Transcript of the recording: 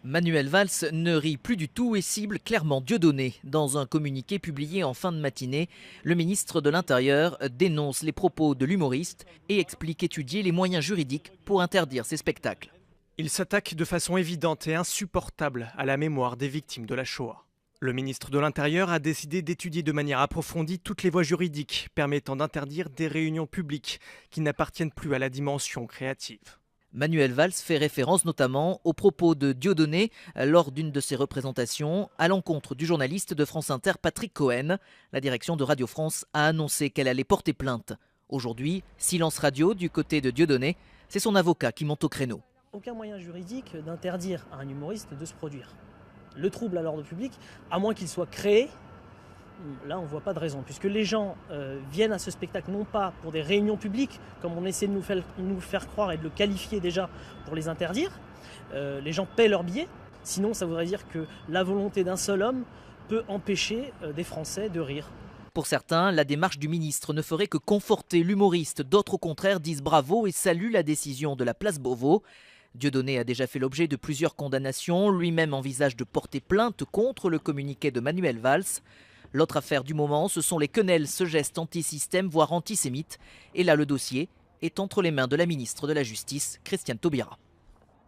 Manuel Valls ne rit plus du tout et cible clairement Dieudonné. Dans un communiqué publié en fin de matinée, le ministre de l'Intérieur dénonce les propos de l'humoriste et explique étudier les moyens juridiques pour interdire ces spectacles. Il s'attaque de façon évidente et insupportable à la mémoire des victimes de la Shoah. Le ministre de l'Intérieur a décidé d'étudier de manière approfondie toutes les voies juridiques permettant d'interdire des réunions publiques qui n'appartiennent plus à la dimension créative. Manuel Valls fait référence notamment aux propos de Dieudonné lors d'une de ses représentations à l'encontre du journaliste de France Inter Patrick Cohen. La direction de Radio France a annoncé qu'elle allait porter plainte. Aujourd'hui, silence radio du côté de Dieudonné, c'est son avocat qui monte au créneau. Aucun moyen juridique d'interdire à un humoriste de se produire. Le trouble à l'ordre public, à moins qu'il soit créé, là on ne voit pas de raison, puisque les gens viennent à ce spectacle non pas pour des réunions publiques, comme on essaie de nous faire croire et de le qualifier déjà pour les interdire. Les gens paient leur billet, sinon ça voudrait dire que la volonté d'un seul homme peut empêcher des Français de rire. Pour certains, la démarche du ministre ne ferait que conforter l'humoriste. D'autres au contraire disent bravo et saluent la décision de la place Beauvau. Dieudonné a déjà fait l'objet de plusieurs condamnations. Lui-même envisage de porter plainte contre le communiqué de Manuel Valls. L'autre affaire du moment, ce sont les quenelles, ce geste anti-système, voire antisémite. Et là, le dossier est entre les mains de la ministre de la Justice, Christiane Taubira.